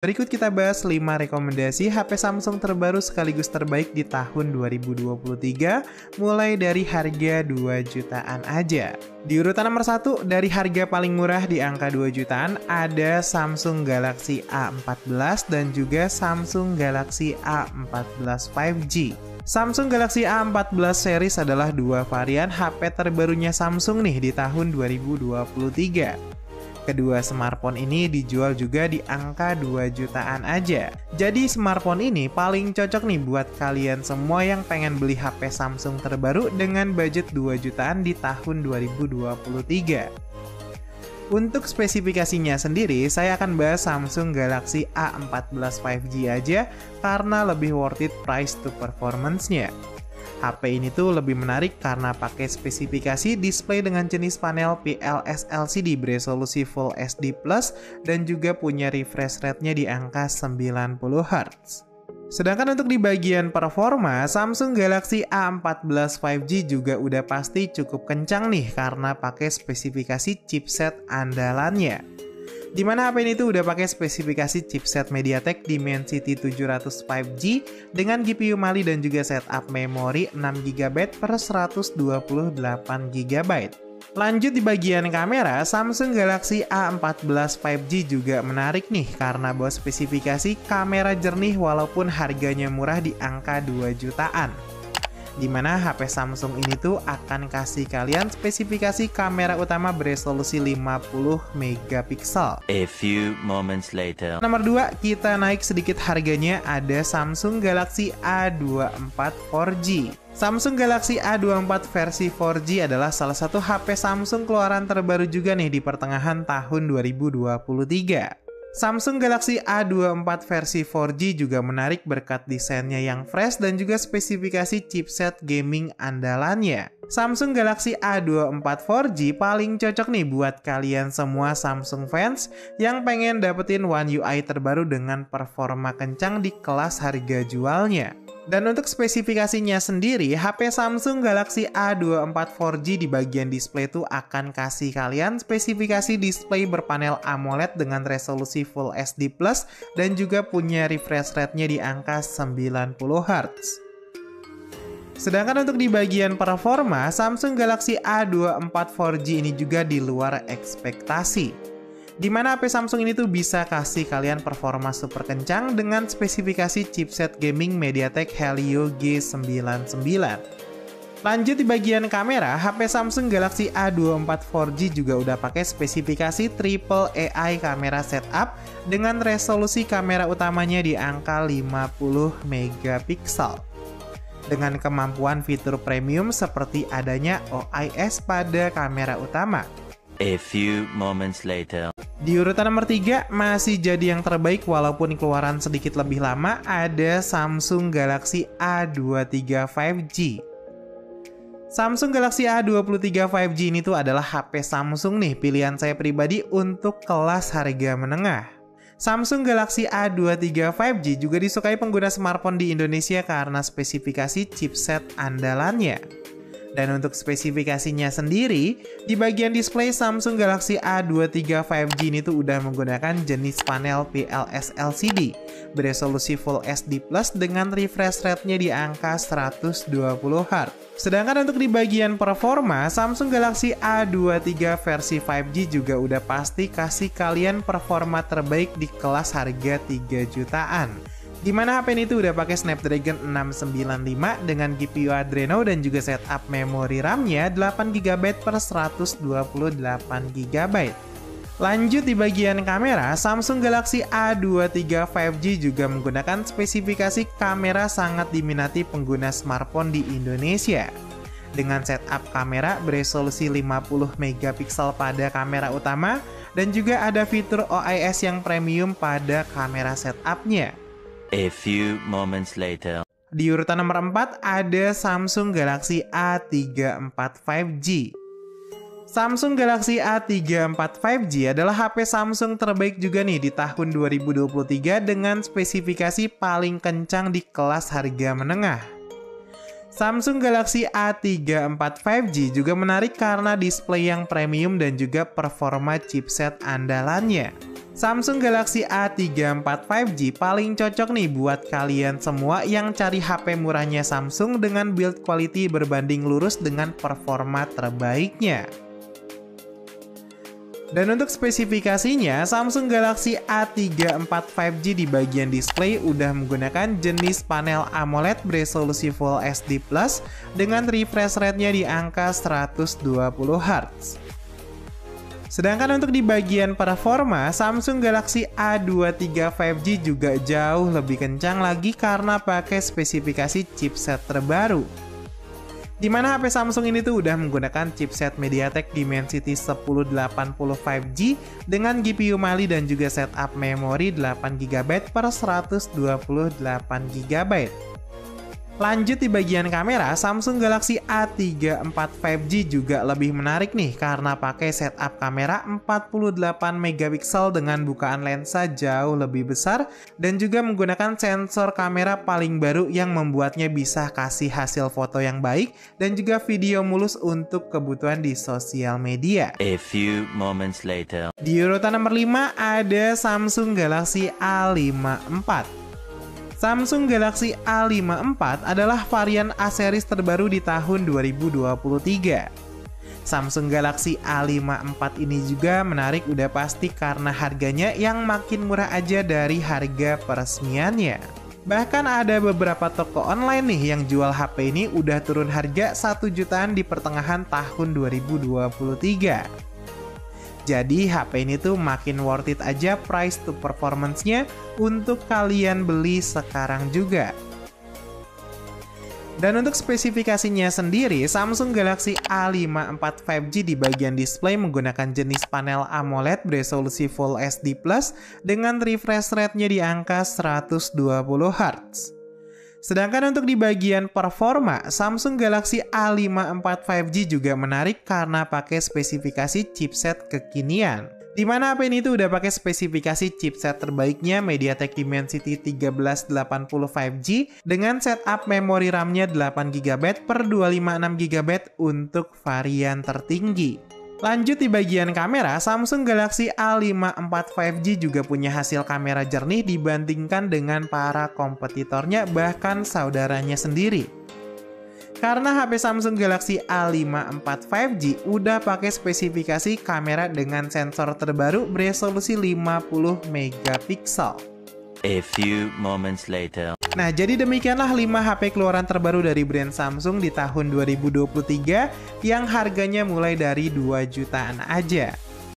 Berikut kita bahas 5 rekomendasi HP Samsung terbaru sekaligus terbaik di tahun 2023, mulai dari harga 2 jutaan aja. Di urutan nomor 1, dari harga paling murah di angka 2 jutaan, ada Samsung Galaxy A14 dan juga Samsung Galaxy A14 5G. Samsung Galaxy A14 series adalah dua varian HP terbarunya Samsung nih di tahun 2023. Kedua smartphone ini dijual juga di angka 2 jutaan aja. Jadi smartphone ini paling cocok nih buat kalian semua yang pengen beli HP Samsung terbaru dengan budget 2 jutaan di tahun 2023. Untuk spesifikasinya sendiri, saya akan bahas Samsung Galaxy A14 5G aja karena lebih worth it price to performance-nya. HP ini tuh lebih menarik karena pakai spesifikasi display dengan jenis panel PLS LCD beresolusi Full HD Plus dan juga punya refresh rate-nya di angka 90 Hz. Sedangkan untuk di bagian performa, Samsung Galaxy A14 5G juga udah pasti cukup kencang nih karena pakai spesifikasi chipset andalannya. Di mana HP ini tuh udah pakai spesifikasi chipset MediaTek Dimensity 700 5G dengan GPU Mali dan juga setup memori 6GB per 128GB. Lanjut di bagian kamera, Samsung Galaxy A14 5G juga menarik nih karena bawa spesifikasi kamera jernih walaupun harganya murah di angka 2 jutaan. Dimana HP Samsung ini tuh akan kasih kalian spesifikasi kamera utama beresolusi 50 megapiksel. A few moments later. Nomor 2, kita naik sedikit harganya, ada Samsung Galaxy A24 4G. Samsung Galaxy A24 versi 4G adalah salah satu HP Samsung keluaran terbaru juga nih di pertengahan tahun 2023. Samsung Galaxy A24 versi 4G juga menarik berkat desainnya yang fresh dan juga spesifikasi chipset gaming andalannya. Samsung Galaxy A24 4G paling cocok nih buat kalian semua Samsung fans yang pengen dapetin One UI terbaru dengan performa kencang di kelas harga jualnya. Dan untuk spesifikasinya sendiri, HP Samsung Galaxy A24 4G di bagian display itu akan kasih kalian spesifikasi display berpanel AMOLED dengan resolusi Full HD Plus dan juga punya refresh rate-nya di angka 90 Hz. Sedangkan untuk di bagian performa, Samsung Galaxy A24 4G ini juga di luar ekspektasi. Di mana HP Samsung ini tuh bisa kasih kalian performa super kencang dengan spesifikasi chipset gaming MediaTek Helio G99. Lanjut di bagian kamera, HP Samsung Galaxy A24 4G juga udah pakai spesifikasi triple AI kamera setup dengan resolusi kamera utamanya di angka 50 megapiksel. Dengan kemampuan fitur premium seperti adanya OIS pada kamera utama. A few moments later. Di urutan nomor 3, masih jadi yang terbaik walaupun keluaran sedikit lebih lama, ada Samsung Galaxy A23 5G. Samsung Galaxy A23 5G ini tuh adalah HP Samsung nih, pilihan saya pribadi untuk kelas harga menengah. Samsung Galaxy A23 5G juga disukai pengguna smartphone di Indonesia karena spesifikasi chipset andalannya. Dan untuk spesifikasinya sendiri, di bagian display Samsung Galaxy A23 5G ini tuh udah menggunakan jenis panel PLS LCD beresolusi Full HD Plus dengan refresh rate-nya di angka 120 Hz. Sedangkan untuk di bagian performa, Samsung Galaxy A23 versi 5G juga udah pasti kasih kalian performa terbaik di kelas harga 3 jutaan. Di mana HP ini tuh udah pakai Snapdragon 695 dengan GPU Adreno dan juga setup memori RAM-nya 8GB per 128GB. Lanjut di bagian kamera, Samsung Galaxy A23 5G juga menggunakan spesifikasi kamera sangat diminati pengguna smartphone di Indonesia. Dengan setup kamera beresolusi 50 megapiksel pada kamera utama dan juga ada fitur OIS yang premium pada kamera setup-nya. A few moments later. Di urutan nomor 4 ada Samsung Galaxy A34 5G. Samsung Galaxy A34 5G adalah HP Samsung terbaik juga nih di tahun 2023 dengan spesifikasi paling kencang di kelas harga menengah. Samsung Galaxy A34 5G juga menarik karena display yang premium dan juga performa chipset andalannya. Samsung Galaxy A34 5G paling cocok nih buat kalian semua yang cari HP murahnya Samsung dengan build quality berbanding lurus dengan performa terbaiknya. Dan untuk spesifikasinya, Samsung Galaxy A34 5G di bagian display udah menggunakan jenis panel AMOLED beresolusi Full HD Plus dengan refresh rate-nya di angka 120 Hz. Sedangkan untuk di bagian performa, Samsung Galaxy A23 5G juga jauh lebih kencang lagi karena pakai spesifikasi chipset terbaru. Di mana HP Samsung ini tuh udah menggunakan chipset MediaTek Dimensity 1080 5G dengan GPU Mali dan juga setup memori 8GB per 128GB. Lanjut di bagian kamera, Samsung Galaxy A34 5G juga lebih menarik nih karena pakai setup kamera 48MP dengan bukaan lensa jauh lebih besar dan juga menggunakan sensor kamera paling baru yang membuatnya bisa kasih hasil foto yang baik dan juga video mulus untuk kebutuhan di sosial media. A few moments later. Di urutan nomor 5 ada Samsung Galaxy A54. Samsung Galaxy A54 adalah varian A series terbaru di tahun 2023. Samsung Galaxy A54 ini juga menarik udah pasti karena harganya yang makin murah aja dari harga peresmiannya. Bahkan ada beberapa toko online nih yang jual HP ini udah turun harga 1 jutaan di pertengahan tahun 2023. Jadi HP ini tuh makin worth it aja price to performance-nya untuk kalian beli sekarang juga. Dan untuk spesifikasinya sendiri, Samsung Galaxy A54 5G di bagian display menggunakan jenis panel AMOLED beresolusi Full HD Plus dengan refresh rate-nya di angka 120 Hz. Sedangkan untuk di bagian performa, Samsung Galaxy A54 5G juga menarik karena pakai spesifikasi chipset kekinian. Di mana HP ini tuh udah pakai spesifikasi chipset terbaiknya MediaTek Dimensity 1380 5G dengan setup memori RAM-nya 8GB per 256GB untuk varian tertinggi. Lanjut di bagian kamera, Samsung Galaxy A54 5G juga punya hasil kamera jernih dibandingkan dengan para kompetitornya bahkan saudaranya sendiri. Karena HP Samsung Galaxy A54 5G udah pakai spesifikasi kamera dengan sensor terbaru beresolusi 50MP. A few moments later. Nah, jadi demikianlah 5 HP keluaran terbaru dari brand Samsung di tahun 2023 yang harganya mulai dari 2 jutaan aja.